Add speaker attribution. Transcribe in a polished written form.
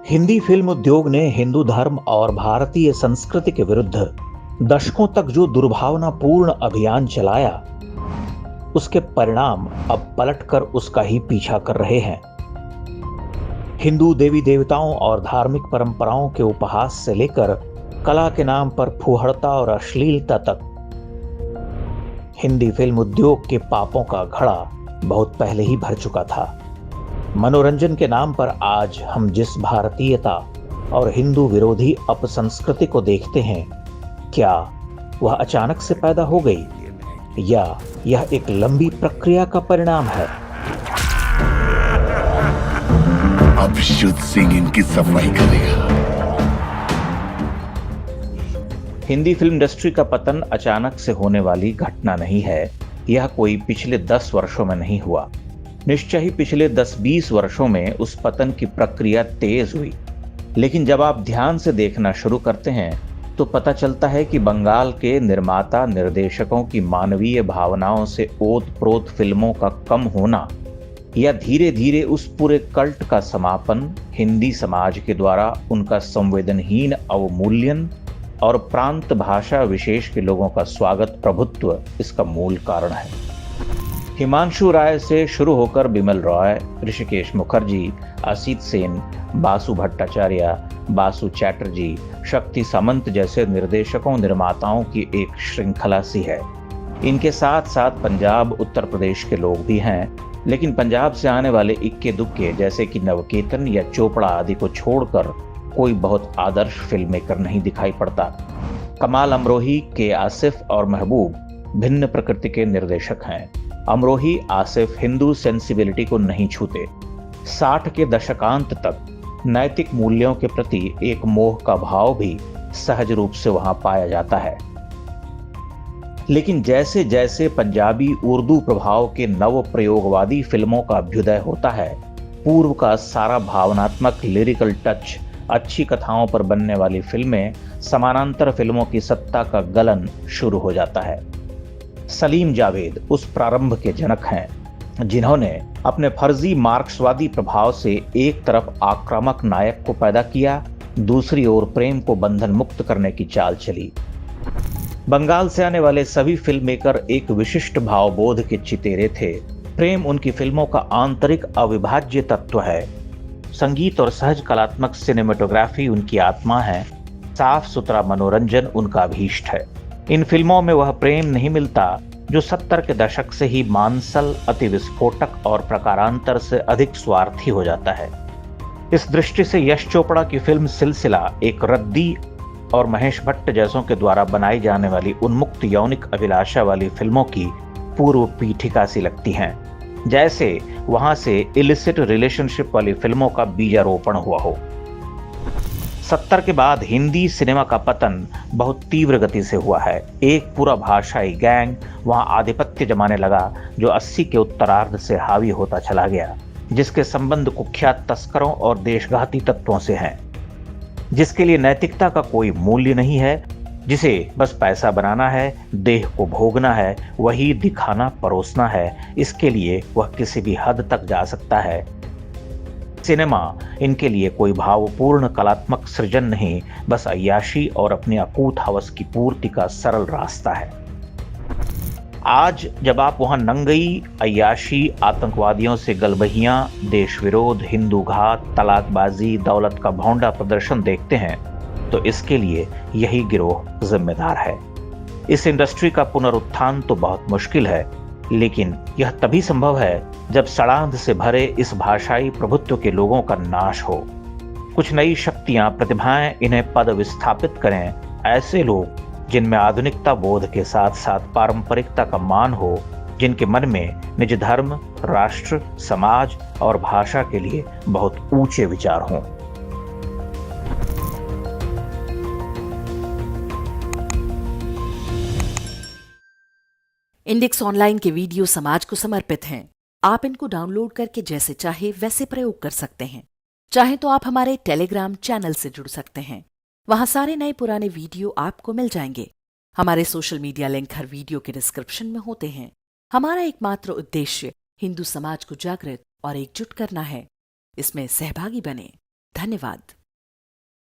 Speaker 1: Hindi film उद्योग ने हिंदू धर्म और भारतीय संस्कृति के विरुद्ध दशकों तक जो दुर्भावनापूर्ण अभियान चलाया, उसके परिणाम अब पलटकर उसका ही पीछा कर रहे हैं। हिंदू देवी देवताओं और धार्मिक परंपराओं के उपहास से लेकर कला के नाम पर फूहड़ता और अश्लीलता तक, हिंदी फिल्म उद्योग के पापों का घड़ा बहुत पहले ही भर चुका था। मनोरंजन के नाम पर आज हम जिस भारतीयता और हिंदू विरोधी अपसंस्कृति को देखते हैं, क्या वह अचानक से पैदा हो गई या यह एक लंबी प्रक्रिया का परिणाम है?
Speaker 2: अब शुद्ध सिंह इनकी सफाई करेगा।
Speaker 1: हिंदी फिल्म इंडस्ट्री का पतन अचानक से होने वाली घटना नहीं है। यह कोई पिछले 10 वर्षों में नहीं हुआ। निश्चय ही पिछले 10-20 वर्षों में उस पतन की प्रक्रिया तेज हुई। लेकिन जब आप ध्यान से देखना शुरू करते हैं तो पता चलता है कि बंगाल के निर्माता निर्देशकों की मानवीय भावनाओं से ओत-प्रोत फिल्मों का कम होना या धीरे धीरे उस पूरे कल्ट का समापन हिंदी समाज के द्वारा उनका संवेदनहीन अवमूल्यन और प्रांत भाषा विशेष के लोगों का स्वागत प्रभुत्व इसका मूल कारण है। हिमांशु राय से शुरू होकर बिमल रॉय, ऋषिकेश मुखर्जी, असित सेन, बासु भट्टाचार्य, बासु चैटर्जी, शक्ति सामंत जैसे निर्देशकों निर्माताओं की एक श्रृंखला सी है। इनके साथ साथ पंजाब उत्तर प्रदेश के लोग भी हैं, लेकिन पंजाब से आने वाले इक्के दुक्के जैसे कि नवकेतन या चोपड़ा आदि को छोड़कर कोई बहुत आदर्श फिल्म मेकर नहीं दिखाई पड़ता। कमाल अमरोही, के आसिफ और महबूब भिन्न प्रकृति के निर्देशक हैं। अमरोही, आसिफ हिंदू सेंसिबिलिटी को नहीं छूते। 60 के दशकांत तक नैतिक मूल्यों के प्रति एक मोह का भाव भी सहज रूप से वहां पाया जाता है। लेकिन जैसे जैसे पंजाबी उर्दू प्रभाव के नव प्रयोगवादी फिल्मों का अभ्युदय होता है, पूर्व का सारा भावनात्मक लिरिकल टच, अच्छी कथाओं पर बनने वाली फिल्में समानांतर फिल्मों की सत्ता का गलन शुरू हो जाता है। सलीम जावेद उस प्रारंभ के जनक हैं जिन्होंने अपने फर्जी मार्क्सवादी प्रभाव से एक तरफ आक्रामक नायक को पैदा किया, दूसरी ओर प्रेम को बंधन मुक्त करने की चाल चली। बंगाल से आने वाले सभी फिल्म मेकर एक विशिष्ट भावबोध के चितेरे थे। प्रेम उनकी फिल्मों का आंतरिक अविभाज्य तत्व है। संगीत और सहज कलात्मक सिनेमेटोग्राफी उनकी आत्मा है। साफ सुथरा मनोरंजन उनका अभीष्ट है। इन फिल्मों में वह प्रेम नहीं मिलता जो 70 के दशक से ही मांसल, अति विस्फोटक और प्रकारांतर से अधिक स्वार्थी हो जाता है। इस दृष्टि से यश चोपड़ा की फिल्म सिलसिला एक रद्दी और महेश भट्ट जैसों के द्वारा बनाई जाने वाली उन्मुक्त यौनिक अभिलाषा वाली फिल्मों की पूर्व पीठिका सी लगती हैं, जैसे वहां से इलिसिट रिलेशनशिप वाली फिल्मों का बीजारोपण हुआ हो। 70 के बाद हिंदी सिनेमा का पतन बहुत तीव्र गति से हुआ है। एक पूरा भाषाई गैंग वहां आधिपत्य जमाने लगा जो 80 के उत्तरार्ध से हावी होता चला गया, जिसके संबंध कुख्यात तस्करों और देशघाती तत्वों से हैं, जिसके लिए नैतिकता का कोई मूल्य नहीं है, जिसे बस पैसा बनाना है, देह को भोगना है, वही दिखाना परोसना है। इसके लिए वह किसी भी हद तक जा सकता है। सिनेमा इनके लिए कोई भावपूर्ण कलात्मक सृजन नहीं, बस अय्याशी और अपने अकूत हवस की पूर्ति का सरल रास्ता है। आज जब आप वहां नंगई अय्याशी, आतंकवादियों से गलबहियां, देश विरोध, हिंदू घात, तलाकबाजी, दौलत का भौंडा प्रदर्शन देखते हैं तो इसके लिए यही गिरोह जिम्मेदार है। इस इंडस्ट्री का पुनरुत्थान तो बहुत मुश्किल है, लेकिन यह तभी संभव है जब सड़ांध से भरे इस भाषाई प्रभुत्व के लोगों का नाश हो। कुछ नई शक्तियां, प्रतिभाएं इन्हें पद विस्थापित करें। ऐसे लोग जिनमें आधुनिकता बोध के साथ साथ पारंपरिकता का मान हो, जिनके मन में निज धर्म, राष्ट्र, समाज और भाषा के लिए बहुत ऊंचे विचार हों।
Speaker 3: इंडेक्स ऑनलाइन के वीडियो समाज को समर्पित हैं। आप इनको डाउनलोड करके जैसे चाहे वैसे प्रयोग कर सकते हैं। चाहे तो आप हमारे टेलीग्राम चैनल से जुड़ सकते हैं। वहां सारे नए पुराने वीडियो आपको मिल जाएंगे। हमारे सोशल मीडिया लिंक हर वीडियो के डिस्क्रिप्शन में होते हैं। हमारा एकमात्र उद्देश्य हिंदू समाज को जागृत और एकजुट करना है। इसमें सहभागी बने। धन्यवाद। धन्यवाद।